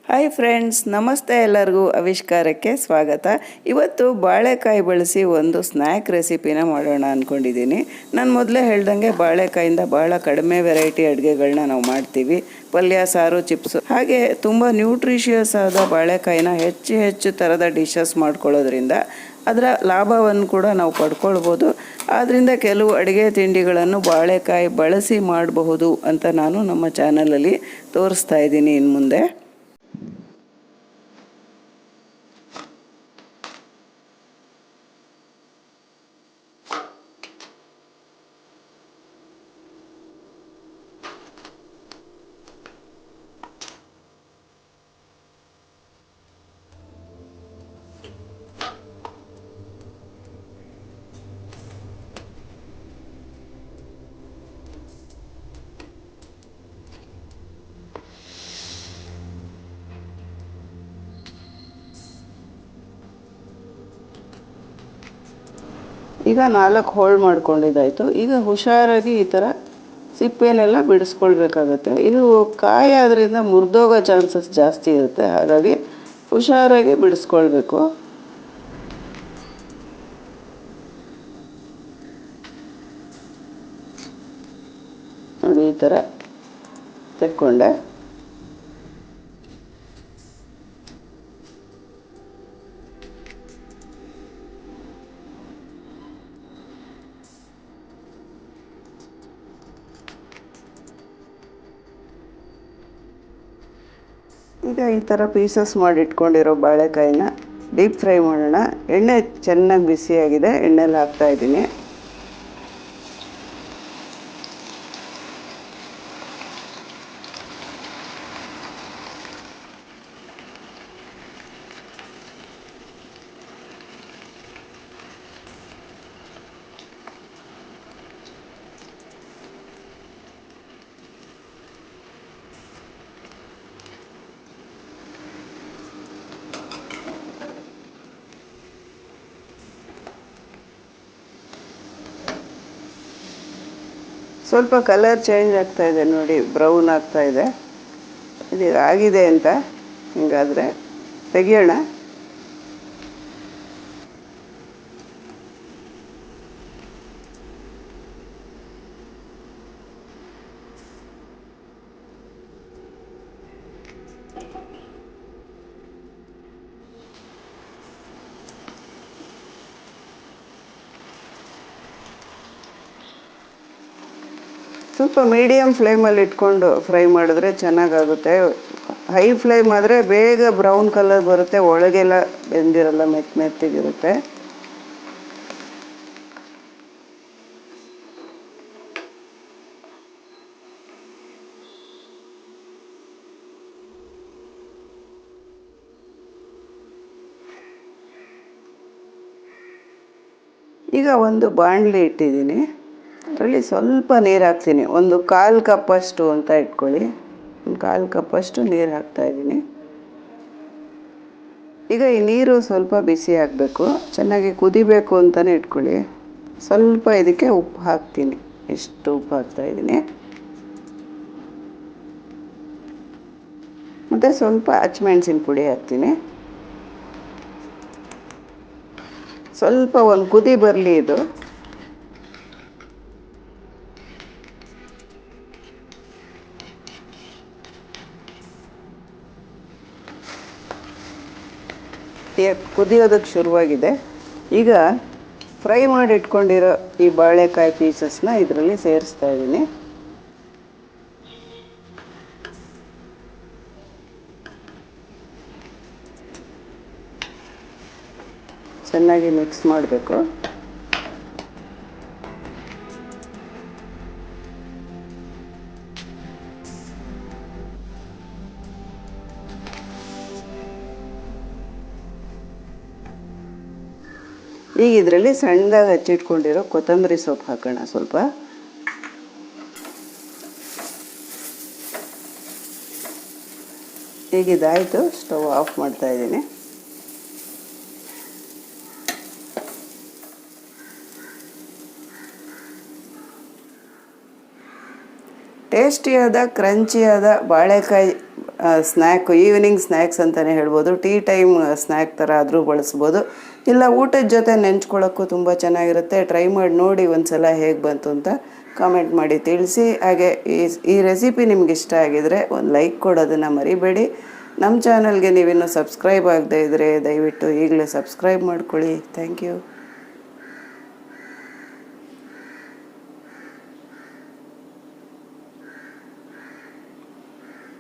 Hi friends, ನಮಸ್ತೆ. ಎಲ್ಲರಿಗೂ ಆವಿಷ್ಕಾರಕ್ಕೆ ಸ್ವಾಗತ. ಇವತ್ತು ಬಾಳೆಕಾಯಿ ಬಳಸಿ ಒಂದು ಸ್ನ್ಯಾಕ್ ರೆಸಿಪಿನ ಮಾಡೋಣ ಅಂದ್ಕೊಂಡಿದ್ದೀನಿ. ನಾನು ಮೊದಲೇ ಹೇಳ್ದಂಗೆ ಬಾಳೆಕಾಯಿಂದ ಭಾಳ ಕಡಿಮೆ ವೆರೈಟಿ ಅಡುಗೆಗಳನ್ನ ನಾವು ಮಾಡ್ತೀವಿ. ಪಲ್ಯ, ಸಾರು, ಚಿಪ್ಸು, ಹಾಗೆ ತುಂಬ ನ್ಯೂಟ್ರಿಷಿಯಸ್ ಆದ ಬಾಳೆಕಾಯಿನ ಹೆಚ್ಚು ಥರದ ಡಿಶಸ್ ಮಾಡ್ಕೊಳ್ಳೋದ್ರಿಂದ ಅದರ ಲಾಭವನ್ನು ಕೂಡ ನಾವು ಪಡ್ಕೊಳ್ಬೋದು. ಆದ್ದರಿಂದ ಕೆಲವು ಅಡುಗೆ ತಿಂಡಿಗಳನ್ನು ಬಾಳೆಕಾಯಿ ಬಳಸಿ ಮಾಡಬಹುದು ಅಂತ ನಾನು ನಮ್ಮ ಚಾನಲಲ್ಲಿ ತೋರಿಸ್ತಾ ಇದ್ದೀನಿ ಇನ್ನು ಮುಂದೆ. ಈಗ 4 ಹೋಳು ಮಾಡ್ಕೊಂಡಿದ್ದಾಯಿತು. ಈಗ ಹುಷಾರಾಗಿ ಈ ಥರ ಸಿಪ್ಪೆನೆಲ್ಲ ಬಿಡಿಸ್ಕೊಳ್ಬೇಕಾಗತ್ತೆ. ಇದು ಕಾಯಿ ಆದ್ರಿಂದ ಮುರಿದೋಗೋ ಚಾನ್ಸಸ್ ಜಾಸ್ತಿ ಇರುತ್ತೆ, ಹಾಗಾಗಿ ಹುಷಾರಾಗಿ ಬಿಡಿಸ್ಕೊಳ್ಬೇಕು. ನೋಡಿ, ಈ ಥರ ತೆಕ್ಕೊಂಡೆ. ಈಗ ಈ ಥರ ಪೀಸಸ್ ಮಾಡಿ ಇಟ್ಕೊಂಡಿರೋ ಬಾಳೆಕಾಯಿನ ಡೀಪ್ ಫ್ರೈ ಮಾಡೋಣ. ಎಣ್ಣೆ ಚೆನ್ನಾಗಿ ಬಿಸಿಯಾಗಿದೆ, ಎಣ್ಣೆಲಿ ಹಾಕ್ತಾಯಿದ್ದೀನಿ. ಸ್ವಲ್ಪ ಕಲರ್ ಚೇಂಜ್ ಆಗ್ತಾ ಇದೆ ನೋಡಿ, ಬ್ರೌನ್ ಆಗ್ತಾ ಇದೆ. ಇದು ಆಗಿದೆ ಅಂತ. ಹಿಂಗಾದರೆ ತೆಗಿಯೋಣ. ಸ್ವಲ್ಪ ಮೀಡಿಯಮ್ ಫ್ಲೇಮಲ್ಲಿ ಇಟ್ಕೊಂಡು ಫ್ರೈ ಮಾಡಿದ್ರೆ ಚೆನ್ನಾಗಾಗುತ್ತೆ. ಹೈ ಫ್ಲೇಮ್ ಆದರೆ ಬೇಗ ಬ್ರೌನ್ ಕಲರ್ ಬರುತ್ತೆ, ಒಳಗೆಲ್ಲ ಬೆಂದಿರಲ್ಲ, ಮೆತ್ತಗಿರುತ್ತೆ. ಈಗ ಒಂದು ಬಾಣಲಿ ಇಟ್ಟಿದ್ದೀನಿ. ಅದರಲ್ಲಿ ಸ್ವಲ್ಪ ನೀರು ಹಾಕ್ತೀನಿ. ಒಂದು 1/4 ಕಪ್ಪಷ್ಟು ಅಂತ ಇಟ್ಕೊಳ್ಳಿ. ಒಂದು 1/4 ಕಪ್ಪಷ್ಟು ನೀರು ಹಾಕ್ತಾಯಿದ್ದೀನಿ. ಈಗ ಈ ನೀರು ಸ್ವಲ್ಪ ಬಿಸಿ ಆಗಬೇಕು, ಚೆನ್ನಾಗಿ ಕುದಿಬೇಕು ಅಂತಲೇ ಇಟ್ಕೊಳ್ಳಿ. ಸ್ವಲ್ಪ ಇದಕ್ಕೆ ಉಪ್ಪು ಹಾಕ್ತೀನಿ. ಎಷ್ಟು ಉಪ್ಪು ಹಾಕ್ತಾಯಿದ್ದೀನಿ. ಮತ್ತು ಸ್ವಲ್ಪ ಹಸಿಮೆಣಸಿನ ಪುಡಿ ಹಾಕ್ತೀನಿ. ಸ್ವಲ್ಪ ಒಂದು ಕುದಿ ಬರಲಿ ಇದು. ಕುದಿಯೋದಕ್ಕೆ ಶುರುವಾಗಿದೆ. ಈಗ ಫ್ರೈ ಮಾಡಿ ಇಟ್ಕೊಂಡಿರೋ ಈ ಬಾಳೆಕಾಯಿ ಪೀಸಸ್ನ ಇದರಲ್ಲಿ ಸೇರಿಸ್ತಾ ಇದ್ದೀನಿ. ಚೆನ್ನಾಗಿ ಮಿಕ್ಸ್ ಮಾಡಬೇಕು. ಈಗ ಇದರಲ್ಲಿ ಸಣ್ಣದಾಗಿ ಹಚ್ಚಿಟ್ಕೊಂಡಿರೋ ಕೊತ್ತಂಬರಿ ಸೊಪ್ಪು ಹಾಕೋಣ ಸ್ವಲ್ಪ. ಈಗ ಇದಾಯಿತು, ಸ್ಟವ್ ಆಫ್ ಮಾಡ್ತಾ ಇದ್ದೀನಿ. ಟೇಸ್ಟಿಯಾದ ಕ್ರಂಚಿಯಾದ ಬಾಳೆಕಾಯಿ ಸ್ನ್ಯಾಕ್, ಈವ್ನಿಂಗ್ ಸ್ನ್ಯಾಕ್ಸ್ ಅಂತಲೇ ಹೇಳ್ಬೋದು. ಟೀ ಟೈಮ್ ಸ್ನ್ಯಾಕ್ ಥರ ಆದರೂ ಬಳಸ್ಬೋದು, ಇಲ್ಲ ಊಟದ ಜೊತೆ ನೆಂಚ್ಕೊಳ್ಳೋಕ್ಕೂ ತುಂಬ ಚೆನ್ನಾಗಿರುತ್ತೆ. ಟ್ರೈ ಮಾಡಿ ನೋಡಿ ಒಂದು ಸಲ ಹೇಗೆ ಬಂತು ಅಂತ ಕಾಮೆಂಟ್ ಮಾಡಿ ತಿಳಿಸಿ. ಹಾಗೆ ಈ ರೆಸಿಪಿ ನಿಮ್ಗೆ ಇಷ್ಟ ಆಗಿದರೆ ಒಂದು ಲೈಕ್ ಕೊಡೋದನ್ನು ಮರಿಬೇಡಿ. ನಮ್ಮ ಚಾನಲ್ಗೆ ನೀವಿನ್ನೂ ಸಬ್ಸ್ಕ್ರೈಬ್ ಆಗದೇ ಇದ್ದರೆ ದಯವಿಟ್ಟು ಈಗಲೇ ಸಬ್ಸ್ಕ್ರೈಬ್ ಮಾಡ್ಕೊಳ್ಳಿ. Thank you.